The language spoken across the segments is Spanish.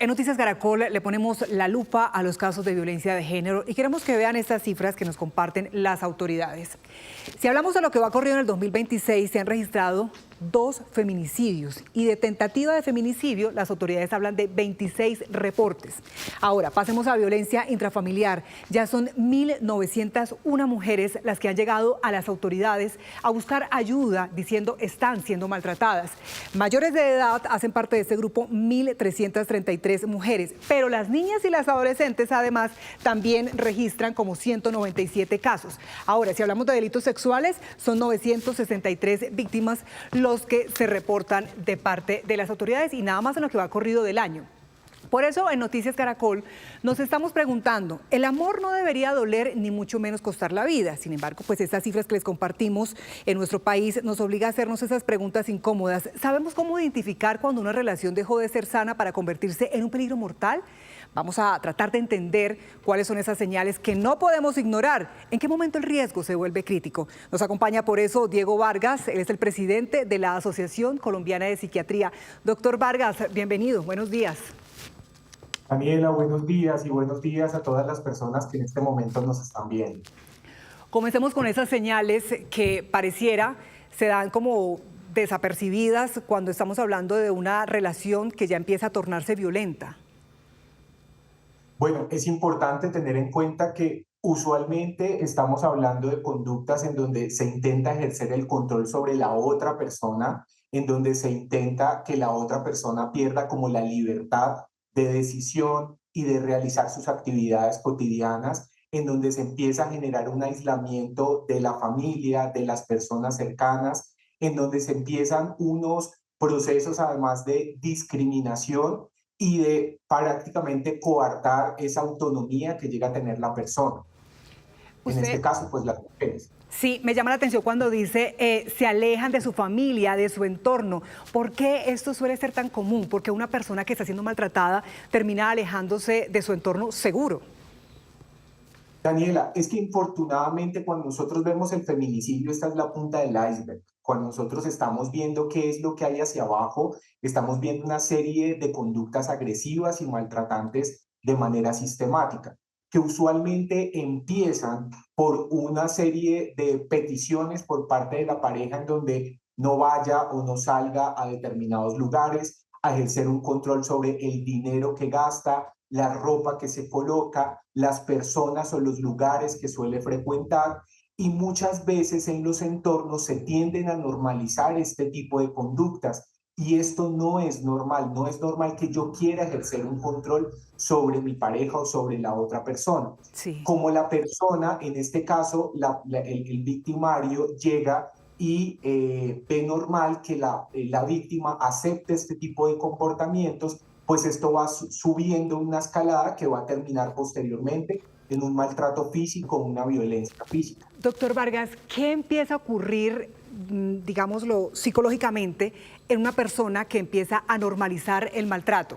En Noticias Caracol le ponemos la lupa a los casos de violencia de género y queremos que vean estas cifras que nos comparten las autoridades. Si hablamos de lo que va ocurrido en el 2026, se han registrado 2 feminicidios y de tentativa de feminicidio las autoridades hablan de 26 reportes. Ahora, pasemos a violencia intrafamiliar. Ya son 1.901 mujeres las que han llegado a las autoridades a buscar ayuda diciendo están siendo maltratadas. Mayores de edad hacen parte de este grupo 1.333 mujeres, pero las niñas y las adolescentes además también registran como 197 casos. Ahora, si hablamos de delitos sexuales, son 963 víctimas los que se reportan de parte de las autoridades y nada más en lo que va corrido del año. Por eso en Noticias Caracol nos estamos preguntando, el amor no debería doler ni mucho menos costar la vida. Sin embargo, pues estas cifras que les compartimos en nuestro país nos obliga a hacernos esas preguntas incómodas. ¿Sabemos cómo identificar cuando una relación dejó de ser sana para convertirse en un peligro mortal? Vamos a tratar de entender cuáles son esas señales que no podemos ignorar. ¿En qué momento el riesgo se vuelve crítico? Nos acompaña por eso Diego Vargas, él es el presidente de la Asociación Colombiana de Psiquiatría. Doctor Vargas, bienvenido, buenos días. Daniela, buenos días y buenos días a todas las personas que en este momento nos están viendo. Comencemos con esas señales que pareciera se dan como desapercibidas cuando estamos hablando de una relación que ya empieza a tornarse violenta. Bueno, es importante tener en cuenta que usualmente estamos hablando de conductas en donde se intenta ejercer el control sobre la otra persona, en donde se intenta que la otra persona pierda como la libertad de decisión y de realizar sus actividades cotidianas, en donde se empieza a generar un aislamiento de la familia, de las personas cercanas, en donde se empiezan unos procesos además de discriminación y de prácticamente coartar esa autonomía que llega a tener la persona. En este caso, pues las mujeres. Sí, me llama la atención cuando dice se alejan de su familia, de su entorno. ¿Por qué esto suele ser tan común? Porque una persona que está siendo maltratada termina alejándose de su entorno seguro. Daniela, es que infortunadamente cuando nosotros vemos el feminicidio, esta es la punta del iceberg. Cuando nosotros estamos viendo qué es lo que hay hacia abajo, estamos viendo una serie de conductas agresivas y maltratantes de manera sistemática, que usualmente empiezan por una serie de peticiones por parte de la pareja en donde no vaya o no salga a determinados lugares, a ejercer un control sobre el dinero que gasta, la ropa que se coloca, las personas o los lugares que suele frecuentar, y muchas veces en los entornos se tienden a normalizar este tipo de conductas. Y esto no es normal que yo quiera ejercer un control sobre mi pareja o sobre la otra persona. Sí. Como la persona, en este caso, el victimario llega y ve normal que la víctima acepte este tipo de comportamientos, pues esto va subiendo una escalada que va a terminar posteriormente en un maltrato físico, una violencia física. Doctor Vargas, ¿qué empieza a ocurrir, digámoslo, psicológicamente en una persona que empieza a normalizar el maltrato?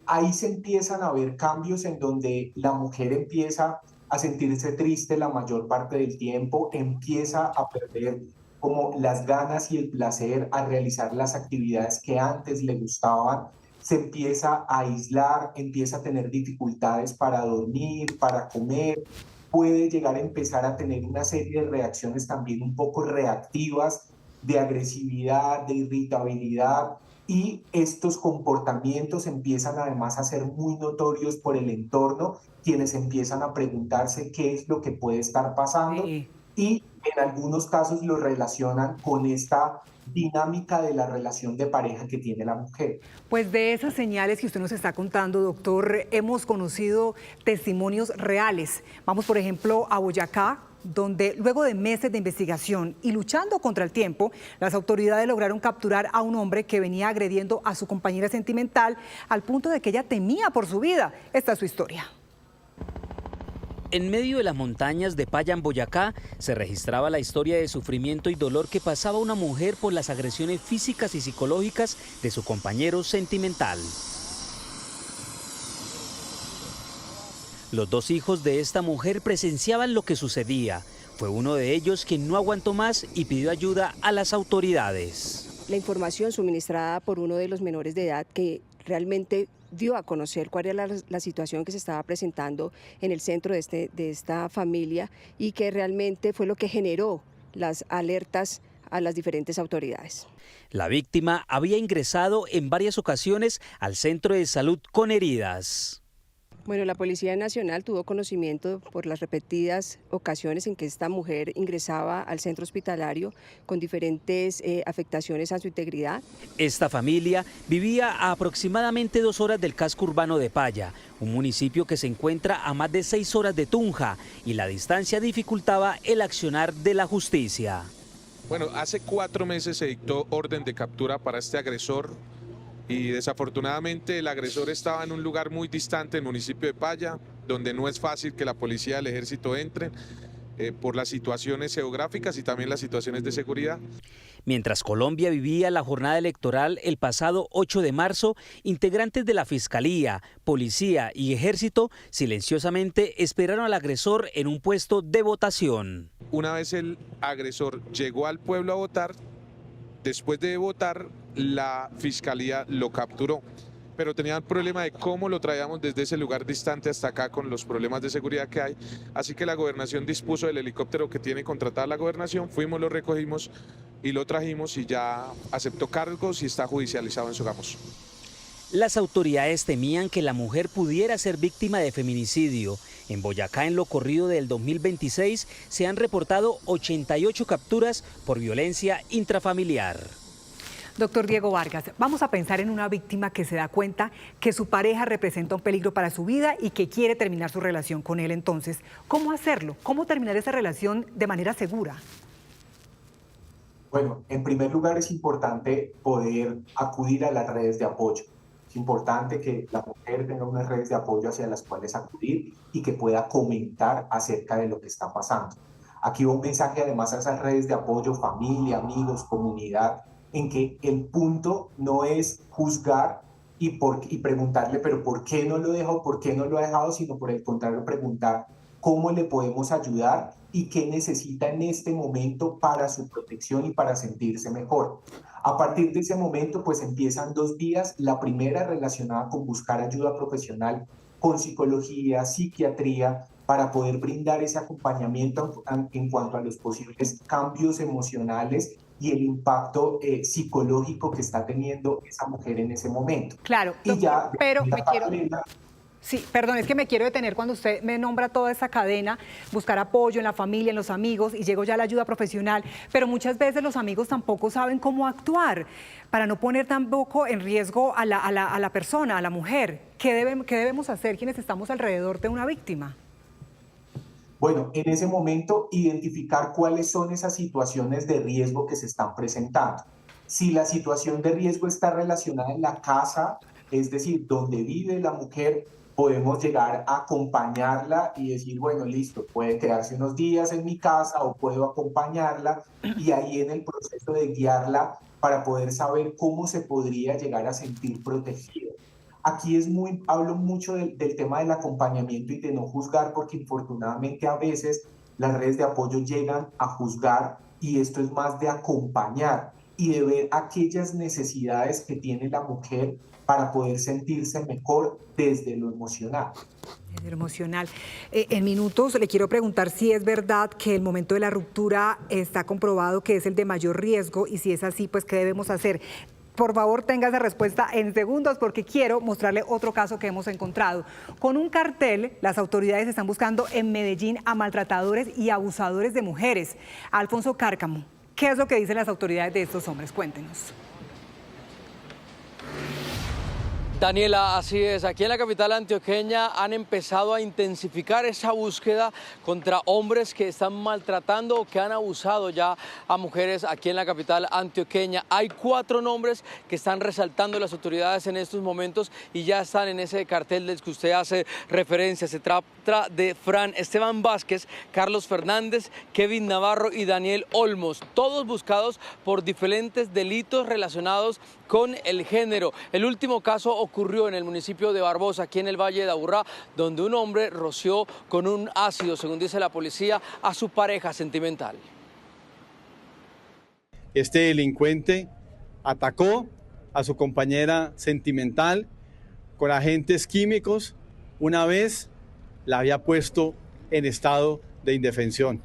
Ahí se empiezan a ver cambios en donde la mujer empieza a sentirse triste la mayor parte del tiempo, empieza a perder como las ganas y el placer a realizar las actividades que antes le gustaban, se empieza a aislar, empieza a tener dificultades para dormir, para comer, puede llegar a empezar a tener una serie de reacciones también un poco reactivas, de agresividad, de irritabilidad, y estos comportamientos empiezan además a ser muy notorios por el entorno, quienes empiezan a preguntarse qué es lo que puede estar pasando. Sí. Y en algunos casos lo relacionan con esta dinámica de la relación de pareja que tiene la mujer. Pues de esas señales que usted nos está contando, doctor, hemos conocido testimonios reales. Vamos, por ejemplo, a Boyacá, donde luego de meses de investigación y luchando contra el tiempo, las autoridades lograron capturar a un hombre que venía agrediendo a su compañera sentimental al punto de que ella temía por su vida. Esta es su historia. En medio de las montañas de Paya, Boyacá, se registraba la historia de sufrimiento y dolor que pasaba una mujer por las agresiones físicas y psicológicas de su compañero sentimental. Los 2 hijos de esta mujer presenciaban lo que sucedía. Fue uno de ellos quien no aguantó más y pidió ayuda a las autoridades. la información suministrada por uno de los menores de edad que realmente dio a conocer cuál era la situación que se estaba presentando en el centro de esta familia y que realmente fue lo que generó las alertas a las diferentes autoridades. La víctima había ingresado en varias ocasiones al centro de salud con heridas. Bueno, la Policía Nacional tuvo conocimiento por las repetidas ocasiones en que esta mujer ingresaba al centro hospitalario con diferentes afectaciones a su integridad. Esta familia vivía a aproximadamente 2 horas del casco urbano de Paya, un municipio que se encuentra a más de 6 horas de Tunja, y la distancia dificultaba el accionar de la justicia. Bueno, hace 4 meses se dictó orden de captura para este agresor. Y desafortunadamente el agresor estaba en un lugar muy distante, el municipio de Paya, donde no es fácil que la policía y el ejército entren por las situaciones geográficas y también las situaciones de seguridad. Mientras Colombia vivía la jornada electoral el pasado 8 de marzo, integrantes de la Fiscalía, Policía y Ejército silenciosamente esperaron al agresor en un puesto de votación. Una vez el agresor llegó al pueblo a votar, después de votar, la Fiscalía lo capturó, pero tenía el problema de cómo lo traíamos desde ese lugar distante hasta acá con los problemas de seguridad que hay, así que la gobernación dispuso del helicóptero que tiene contratada la gobernación, fuimos, lo recogimos y lo trajimos y ya aceptó cargos y está judicializado en Sogamos. Las autoridades temían que la mujer pudiera ser víctima de feminicidio. En Boyacá, en lo corrido del 2026, se han reportado 88 capturas por violencia intrafamiliar. Doctor Diego Vargas, vamos a pensar en una víctima que se da cuenta que su pareja representa un peligro para su vida y que quiere terminar su relación con él. Entonces, ¿cómo hacerlo? ¿Cómo terminar esa relación de manera segura? Bueno, en primer lugar es importante poder acudir a las redes de apoyo. Es importante que la mujer tenga unas redes de apoyo hacia las cuales acudir y que pueda comentar acerca de lo que está pasando. Aquí va un mensaje además a esas redes de apoyo, familia, amigos, comunidad, en que el punto no es juzgar y preguntarle, pero ¿por qué no lo dejó? ¿Por qué no lo ha dejado? Sino por el contrario, preguntar cómo le podemos ayudar y qué necesita en este momento para su protección y para sentirse mejor. A partir de ese momento, pues empiezan 2 vías. La primera relacionada con buscar ayuda profesional con psicología, psiquiatría, para poder brindar ese acompañamiento en cuanto a los posibles cambios emocionales y el impacto psicológico que está teniendo esa mujer en ese momento. Claro, y doctor, ya, pero me quiero... paralela, Sí, perdón, es que me quiero detener cuando usted me nombra toda esa cadena, buscar apoyo en la familia, en los amigos, y llego ya a la ayuda profesional, pero muchas veces los amigos tampoco saben cómo actuar para no poner tampoco en riesgo a la persona, a la mujer. ¿Qué debemos hacer quienes estamos alrededor de una víctima? Bueno, en ese momento identificar cuáles son esas situaciones de riesgo que se están presentando. Si la situación de riesgo está relacionada en la casa, es decir, donde vive la mujer, podemos llegar a acompañarla y decir, bueno, listo, puede quedarse unos días en mi casa o puedo acompañarla, y ahí en el proceso de guiarla para poder saber cómo se podría llegar a sentir protegida. Aquí hablo mucho del tema del acompañamiento y de no juzgar, porque infortunadamente a veces las redes de apoyo llegan a juzgar, y esto es más de acompañar y de ver aquellas necesidades que tiene la mujer para poder sentirse mejor desde lo emocional. Desde lo emocional. En minutos le quiero preguntar si es verdad que el momento de la ruptura está comprobado que es el de mayor riesgo, y si es así, pues ¿qué debemos hacer? Por favor, tenga esa respuesta en segundos, porque quiero mostrarle otro caso que hemos encontrado. Con un cartel, las autoridades están buscando en Medellín a maltratadores y abusadores de mujeres. Alfonso Cárcamo, ¿qué es lo que dicen las autoridades de estos hombres? Cuéntenos. Daniela, así es. Aquí en la capital antioqueña han empezado a intensificar esa búsqueda contra hombres que están maltratando o que han abusado ya a mujeres aquí en la capital antioqueña. Hay 4 nombres que están resaltando las autoridades en estos momentos y ya están en ese cartel del que usted hace referencia. Se trata de Fran Esteban Vázquez, Carlos Fernández, Kevin Navarro y Daniel Olmos, todos buscados por diferentes delitos relacionados con el género. El último caso ocurrió en el municipio de Barbosa, aquí en el Valle de Aburrá, donde un hombre roció con un ácido, según dice la policía, a su pareja sentimental. Este delincuente atacó a su compañera sentimental con agentes químicos, una vez la había puesto en estado de indefensión.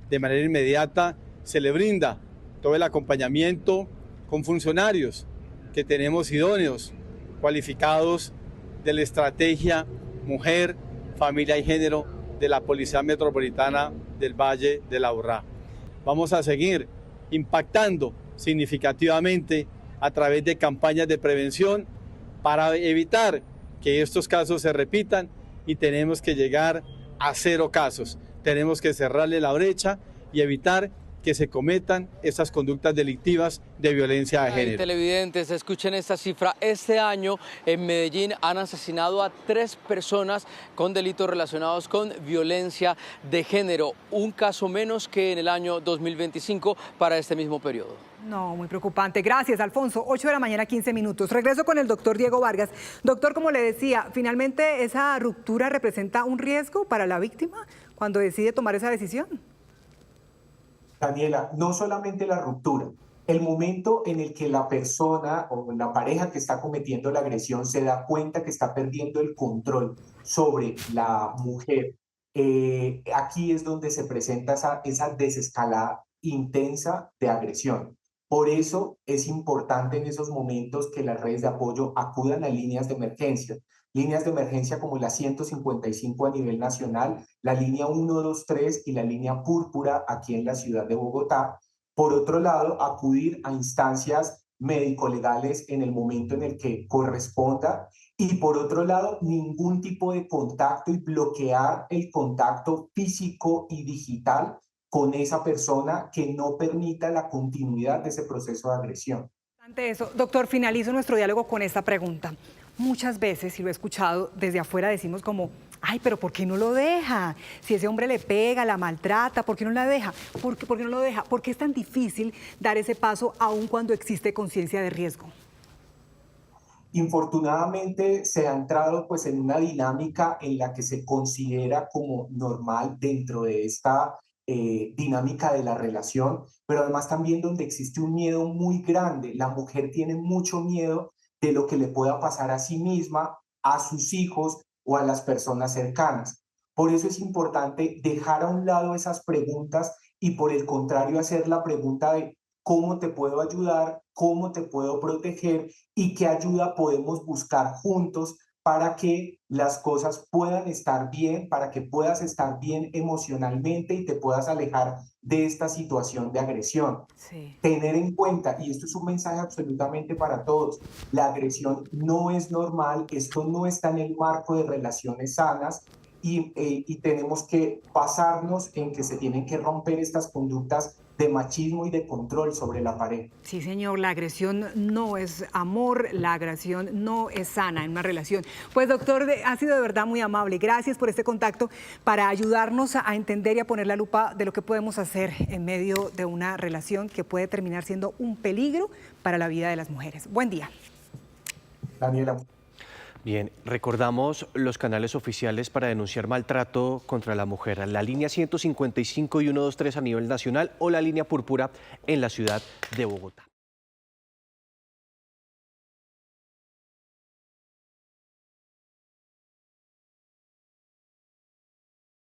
De manera inmediata se le brinda todo el acompañamiento con funcionarios que tenemos idóneos, cualificados de la estrategia Mujer, Familia y Género de la Policía Metropolitana del Valle del Aburrá. Vamos a seguir impactando significativamente a través de campañas de prevención para evitar que estos casos se repitan y tenemos que llegar a 0 casos. Tenemos que cerrarle la brecha y evitar que se cometan estas conductas delictivas de violencia de género. Televidentes, escuchen esta cifra. Este año en Medellín han asesinado a 3 personas con delitos relacionados con violencia de género. Un caso menos que en el año 2025 para este mismo periodo. No, muy preocupante. Gracias, Alfonso. 8 de la mañana, 15 minutos. Regreso con el doctor Diego Vargas. Doctor, como le decía, finalmente esa ruptura representa un riesgo para la víctima cuando decide tomar esa decisión. Daniela, no solamente la ruptura, el momento en el que la persona o la pareja que está cometiendo la agresión se da cuenta que está perdiendo el control sobre la mujer, aquí es donde se presenta esa desescalada intensa de agresión. Por eso es importante en esos momentos que las redes de apoyo acudan a líneas de emergencia como la 155 a nivel nacional, la línea 123 y la línea púrpura aquí en la ciudad de Bogotá. Por otro lado, acudir a instancias médico-legales en el momento en el que corresponda. Y por otro lado, ningún tipo de contacto y bloquear el contacto físico y digital con esa persona que no permita la continuidad de ese proceso de agresión. Ante eso, doctor, finalizo nuestro diálogo con esta pregunta. Muchas veces, y lo he escuchado desde afuera, decimos como, ay, pero ¿por qué no lo deja? Si ese hombre le pega, la maltrata, ¿por qué no la deja? ¿Por qué no lo deja? ¿Por qué es tan difícil dar ese paso aun cuando existe conciencia de riesgo? Infortunadamente se ha entrado pues en una dinámica en la que se considera como normal dentro de esta dinámica de la relación, pero además también donde existe un miedo muy grande. La mujer tiene mucho miedo de lo que le pueda pasar a sí misma, a sus hijos o a las personas cercanas. Por eso es importante dejar a un lado esas preguntas y por el contrario hacer la pregunta de cómo te puedo ayudar, cómo te puedo proteger y qué ayuda podemos buscar juntos para que las cosas puedan estar bien, para que puedas estar bien emocionalmente y te puedas alejar de esta situación de agresión. Sí. Tener en cuenta, y esto es un mensaje absolutamente para todos, la agresión no es normal, esto no está en el marco de relaciones sanas y tenemos que basarnos en que se tienen que romper estas conductas de machismo y de control sobre la pareja. Sí, señor, la agresión no es amor, la agresión no es sana en una relación. Pues, doctor, ha sido de verdad muy amable. Gracias por este contacto para ayudarnos a entender y a poner la lupa de lo que podemos hacer en medio de una relación que puede terminar siendo un peligro para la vida de las mujeres. Buen día. Daniela. Bien, recordamos los canales oficiales para denunciar maltrato contra la mujer, la línea 155 y 123 a nivel nacional o la línea púrpura en la ciudad de Bogotá.